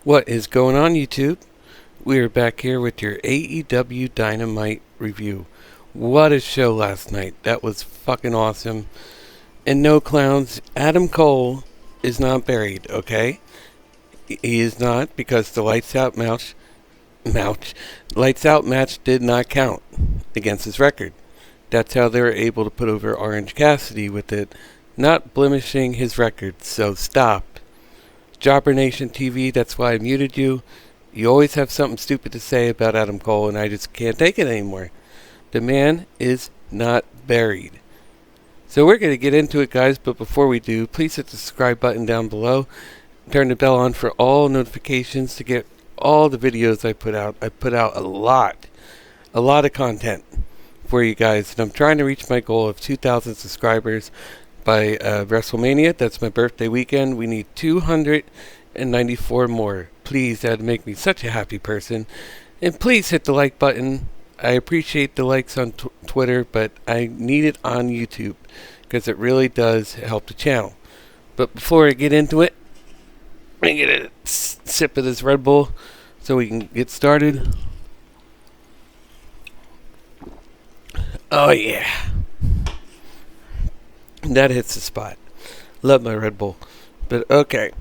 What is going on, YouTube? We are back here with your AEW Dynamite review. What a show last night. That was fucking awesome. And no clowns, Adam Cole is not buried, okay? He is not, because the lights out match did not count against his record. That's how they were able to put over Orange Cassidy with it, not blemishing his record. So stop. Jobber Nation TV, that's why I muted you. You always have something stupid to say about Adam Cole, and I just can't take it anymore. The man is not buried. So we're going to get into it, guys, but before we do, please hit the subscribe button down below. Turn the bell on for all notifications to get all the videos I put out. I put out a lot of content for you guys, and I'm trying to reach my goal of 2,000 subscribers by WrestleMania. That's my birthday weekend. We need 294 more. Please, that'd make me such a happy person. And please hit the like button. I appreciate the likes on Twitter, but I need it on YouTube because it really does help the channel. But before I get into it, I'm going to get a sip of this Red Bull so we can get started. Oh yeah. That hits the spot. Love my Red Bull. But okay.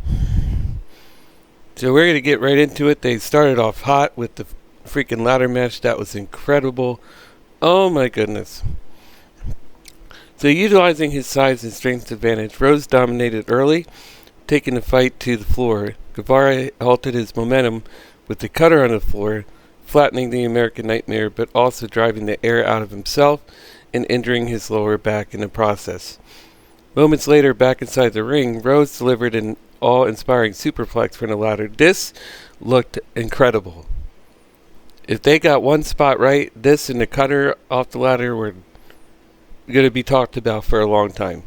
So we're going to get right into it. They started off hot with the freaking ladder match. That was incredible. Oh my goodness. So utilizing his size and strength advantage, Rose dominated early, taking the fight to the floor. Guevara halted his momentum with the cutter on the floor, flattening the American Nightmare, but also driving the air out of himself and injuring his lower back in the process. Moments later, back inside the ring, Rose delivered an awe-inspiring superplex from the ladder. This looked incredible. If they got one spot right, this and the cutter off the ladder were going to be talked about for a long time.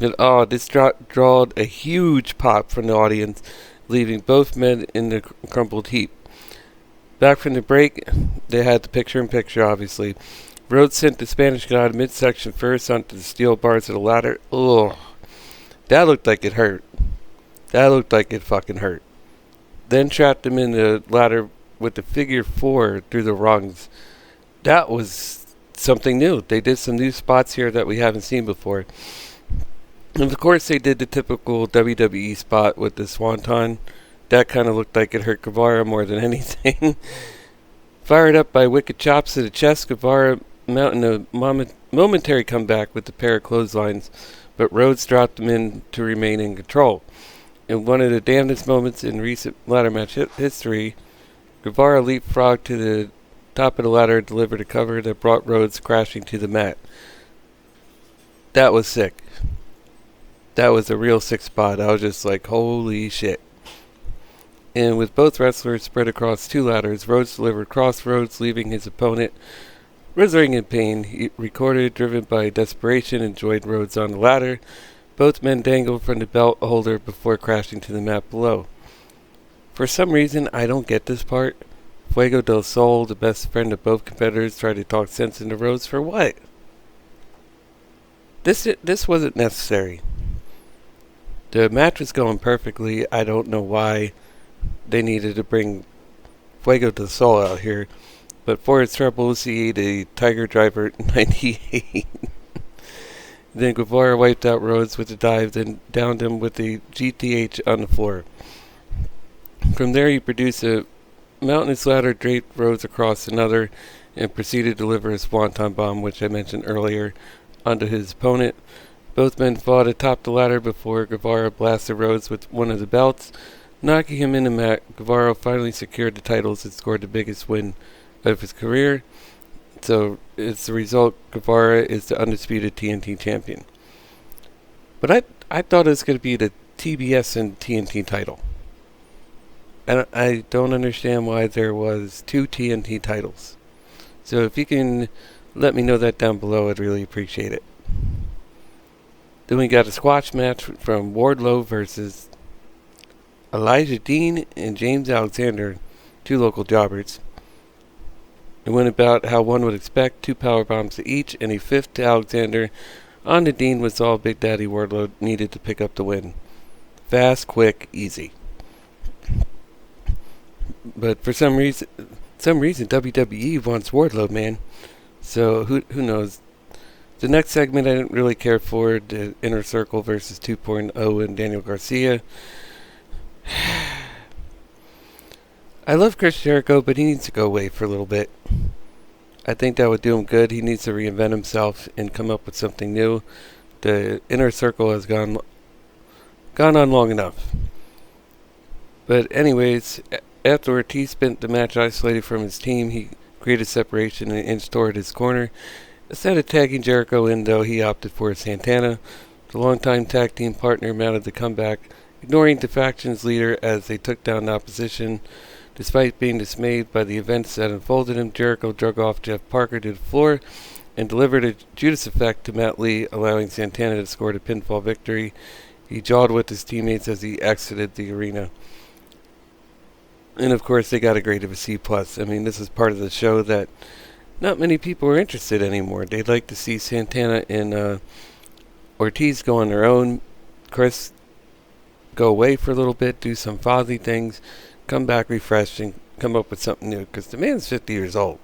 And this drawed a huge pop from the audience, leaving both men in the crumpled heap. Back from the break, they had the picture-in-picture, obviously. Rhodes sent the Spanish God midsection first onto the steel bars of the ladder. Ugh. That looked like it hurt. That looked like it fucking hurt. Then trapped him in the ladder with the figure 4 through the rungs. That was something new. They did some new spots here that we haven't seen before. And of course they did the typical WWE spot with the swanton. That kind of looked like it hurt Guevara more than anything. Fired up by wicked chops to the chest, Guevara mounting a momentary comeback with a pair of clotheslines, but Rhodes dropped him in to remain in control. In one of the damnedest moments in recent ladder match history, Guevara leapfrogged to the top of the ladder and delivered a cover that brought Rhodes crashing to the mat. That was sick. That was a real sick spot. I was just like, holy shit. And with both wrestlers spread across 2 ladders, Rhodes delivered crossroads, leaving his opponent writhing in pain. He recorded, driven by desperation, and joined Rhodes on the ladder. Both men dangled from the belt holder before crashing to the mat below. For some reason, I don't get this part. Fuego del Sol, the best friend of both competitors, tried to talk sense into Rhodes for what? This wasn't necessary. The match was going perfectly. I don't know why they needed to bring Fuego del Sol out here. But for its trouble, see the Tiger Driver 98. Then Guevara wiped out Rhodes with a dive, then downed him with the GTH on the floor. From there, he produced a mountainous ladder, draped Rhodes across another, and proceeded to deliver a swanton bomb, which I mentioned earlier, onto his opponent. Both men fought atop the ladder before Guevara blasted Rhodes with one of the belts, knocking him in the mat. Guevara finally secured the titles and scored the biggest win of his career. So, as a result, Guevara is the undisputed TNT champion. But I thought it was going to be the TBS and TNT title. And I don't understand why there was 2 TNT titles. So if you can let me know that down below, I'd really appreciate it. Then we got a squash match from Wardlow versus Elijah Dean and James Alexander, 2 local jobbers. It went about how one would expect, 2 power bombs to each, and a 5th to Alexander. On to Dean was all Big Daddy Wardlow needed to pick up the win. Fast, quick, easy. But for some reason WWE wants Wardlow, man. So who knows? The next segment I didn't really care for, the Inner Circle versus 2.0 and Daniel Garcia. I love Chris Jericho, but he needs to go away for a little bit. I think that would do him good. He needs to reinvent himself and come up with something new. The Inner Circle has gone on long enough. But anyways, after Ortiz spent the match isolated from his team, he created separation and inched toward his corner. Instead of tagging Jericho in, though, he opted for Santana. The longtime tag team partner mounted the comeback, ignoring the faction's leader as they took down the opposition. Despite being dismayed by the events that unfolded him, Jericho drug off Jeff Parker to the floor and delivered a Judas effect to Matt Lee, allowing Santana to score the pinfall victory. He jawed with his teammates as he exited the arena. And of course, they got a grade of a C+. I mean, this is part of the show that not many people are interested anymore. They'd like to see Santana and Ortiz go on their own. Chris go away for a little bit, do some Fozzy things, come back refreshed, and come up with something new. Because the man's 50 years old.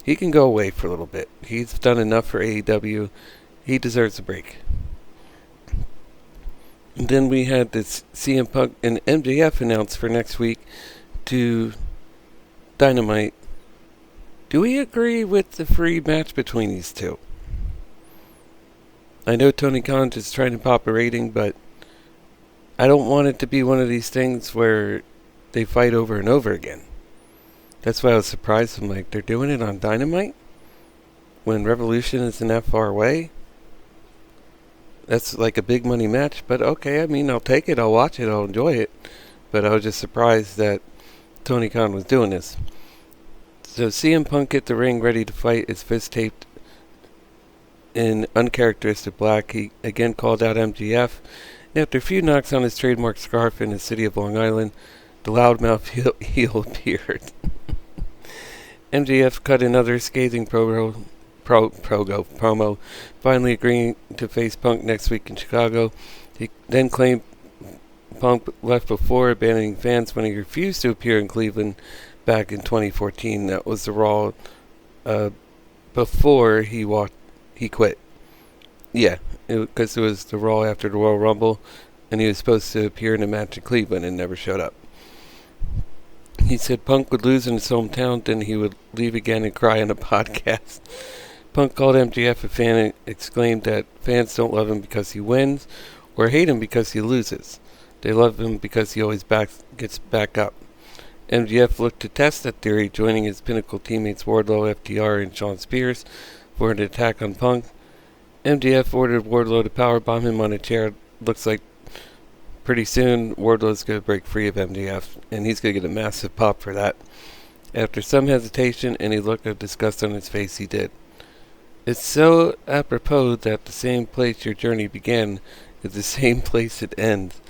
He can go away for a little bit. He's done enough for AEW. He deserves a break. And then we had this CM Punk and MJF announced for next week to Dynamite. Do we agree with the free match between these two? I know Tony Khan's is trying to pop a rating, but I don't want it to be one of these things where they fight over and over again. That's why I was surprised. I'm like, they're doing it on Dynamite? When Revolution isn't that far away? That's like a big money match, but okay, I mean, I'll take it, I'll watch it, I'll enjoy it. But I was just surprised that Tony Khan was doing this. So CM Punk hit the ring ready to fight, his fist taped in uncharacteristic black. He again called out MJF. After a few knocks on his trademark scarf in the city of Long Island, the loudmouth heel appeared. MJF cut another scathing promo, finally agreeing to face Punk next week in Chicago. He then claimed Punk left before abandoning fans when he refused to appear in Cleveland back in 2014. That was the Raw before he quit. Yeah, because it was the Raw after the Royal Rumble, and he was supposed to appear in a match in Cleveland and never showed up. He said Punk would lose in his hometown, then he would leave again and cry on a podcast. Punk called MJF a fan and exclaimed that fans don't love him because he wins or hate him because he loses. They love him because he always gets back up. MJF looked to test that theory, joining his Pinnacle teammates Wardlow, FTR, and Shawn Spears for an attack on Punk. MJF ordered Wardlow to powerbomb him on a chair. Looks like pretty soon Wardlow's going to break free of MJF, and he's going to get a massive pop for that. After some hesitation and a look of disgust on his face, he did. It's so apropos that the same place your journey began is the same place it ends.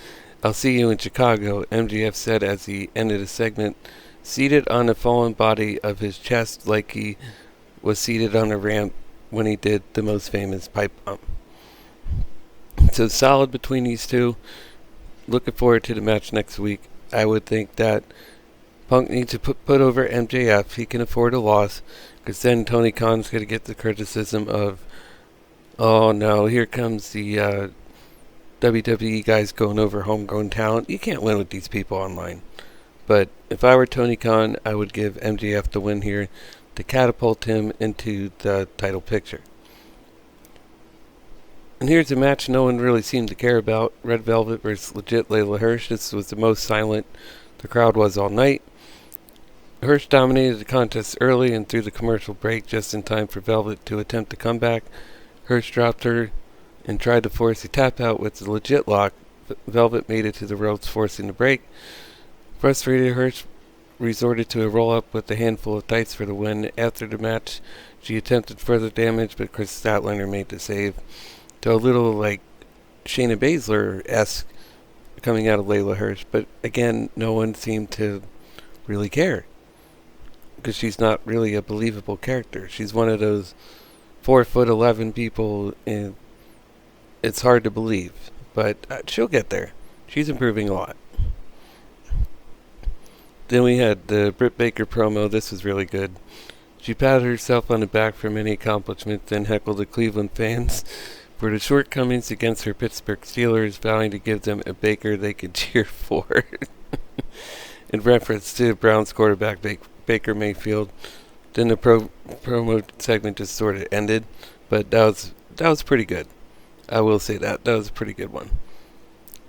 I'll see you in Chicago, MJF said as he ended a segment, seated on the fallen body of his chest like he was seated on a ramp when he did the most famous pipe bomb. So solid between these two. Looking forward to the match next week. I would think that Punk needs to put over MJF. He can afford a loss, because then Tony Khan's going to get the criticism of, oh no, here comes the WWE guys going over homegrown talent. You can't win with these people online. But if I were Tony Khan, I would give MJF the win here to catapult him into the title picture. And here's a match no one really seemed to care about. Red Velvet versus legit Layla Hirsch. This was the most silent the crowd was all night. Hirsch dominated the contest early and through the commercial break just in time for Velvet to attempt a comeback. Hirsch dropped her and tried to force a tap out with the legit lock. Velvet made it to the ropes, forcing the break. Frustrated, Hirsch resorted to a roll-up with a handful of tights for the win. After the match, she attempted further damage, but Chris Statlander made the save. To a little like Shayna Baszler-esque coming out of Layla Hirsch, but again, no one seemed to really care because she's not really a believable character. She's one of those 4'11" people, and it's hard to believe, but she'll get there. She's improving a lot. Then we had the Britt Baker promo. This was really good. She patted herself on the back for many accomplishments, then heckled the Cleveland fans for the shortcomings against her Pittsburgh Steelers, vowing to give them a Baker they could cheer for. In reference to Browns quarterback Baker Mayfield. Then the promo segment just sort of ended, but that was pretty good. I will say that was a pretty good one.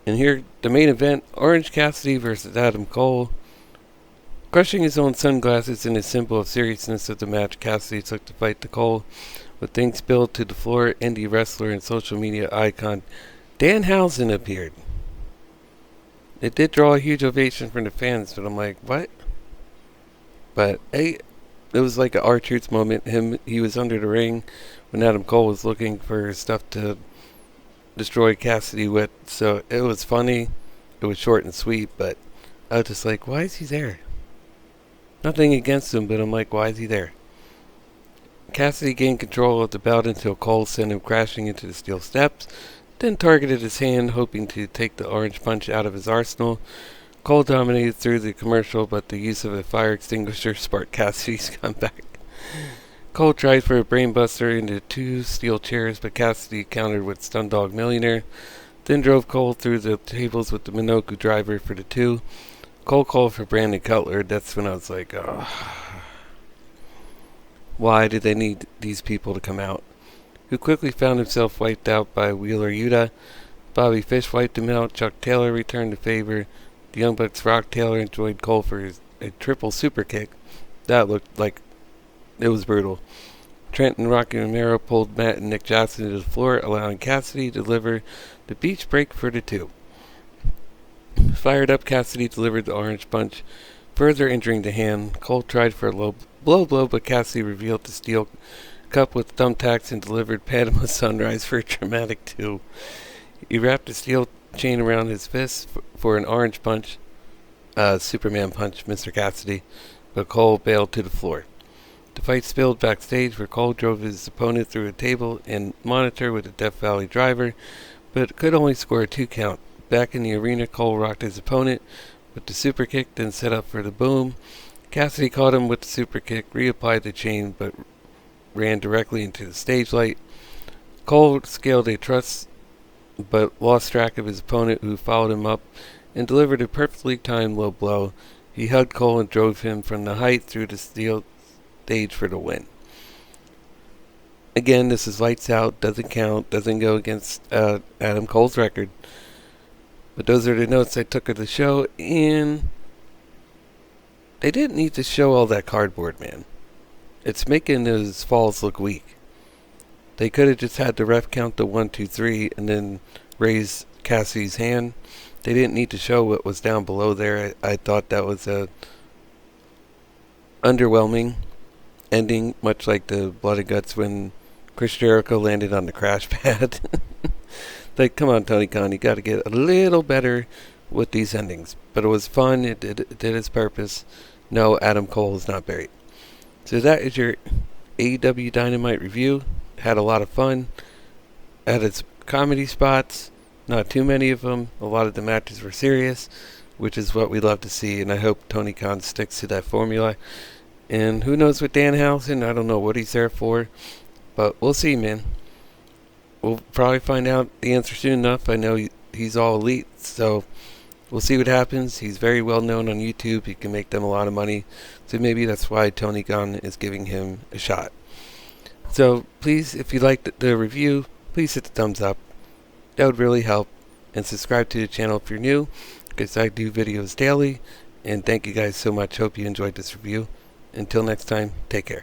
And here, the main event: Orange Cassidy versus Adam Cole. Crushing his own sunglasses in a symbol of seriousness of the match, Cassidy took the fight to Cole. With things spilled to the floor, indie wrestler and social media icon Danhausen appeared. It did draw a huge ovation from the fans, but I'm like, what? But hey, it was like an R-Truth moment. He was under the ring when Adam Cole was looking for stuff to destroy Cassidy with, so it was funny. It was short and sweet, but I was just like, why is he there? Nothing against him, but I'm like, why is he there? Cassidy gained control of the belt until Cole sent him crashing into the steel steps, then targeted his hand, hoping to take the orange punch out of his arsenal. Cole dominated through the commercial, but the use of a fire extinguisher sparked Cassidy's comeback. Cole tried for a brainbuster into 2 steel chairs, but Cassidy countered with Stun Dog Millionaire, then drove Cole through the tables with the Minoku driver for the 2. Cole called for Brandon Cutler. That's when I was like, oh, why did they need these people to come out? Who quickly found himself wiped out by Wheeler Yuta. Bobby Fish wiped him out. Chuck Taylor returned the favor. The Young Bucks Rock Taylor enjoyed Cole for a triple super kick. That looked like it was brutal. Trent and Rocky Romero pulled Matt and Nick Jackson to the floor, allowing Cassidy to deliver the beach break for the 2. Fired up, Cassidy delivered the orange punch, further injuring the hand. Cole tried for a low blow, but Cassidy revealed the steel cup with thumbtacks and delivered Panama Sunrise for a dramatic 2. He wrapped a steel chain around his fist for an orange punch, Superman punch, Mr. Cassidy, but Cole bailed to the floor. The fight spilled backstage, where Cole drove his opponent through a table and monitor with a Death Valley driver, but could only score a 2 count. Back in the arena, Cole rocked his opponent with the super kick, then set up for the boom. Cassidy caught him with the super kick, reapplied the chain, but ran directly into the stage light. Cole scaled a truss, but lost track of his opponent, who followed him up and delivered a perfectly timed low blow. He hugged Cole and drove him from the height through the steel stage for the win. Again, this is lights out, doesn't count, doesn't go against Adam Cole's record. But those are the notes I took of the show, and they didn't need to show all that cardboard, man. It's making those falls look weak. They could have just had the ref count to 1, 2, 3 and then raise Cassidy's hand. They didn't need to show what was down below there. I thought that was a underwhelming ending, much like the Blood and Guts when Chris Jericho landed on the crash pad. Like, come on, Tony Khan, you got to get a little better with these endings. But it was fun. It did its purpose. No, Adam Cole is not buried. So that is your AEW Dynamite review. Had a lot of fun. Had its comedy spots. Not too many of them. A lot of the matches were serious, which is what we love to see. And I hope Tony Khan sticks to that formula. And who knows with Danhausen? I don't know what he's there for. But we'll see, man. We'll probably find out the answer soon enough. I know he's all elite, so we'll see what happens. He's very well known on YouTube. He can make them a lot of money. So maybe that's why Tony Khan is giving him a shot. So please, if you liked the review, please hit the thumbs up. That would really help. And subscribe to the channel if you're new, because I do videos daily. And thank you guys so much. Hope you enjoyed this review. Until next time, take care.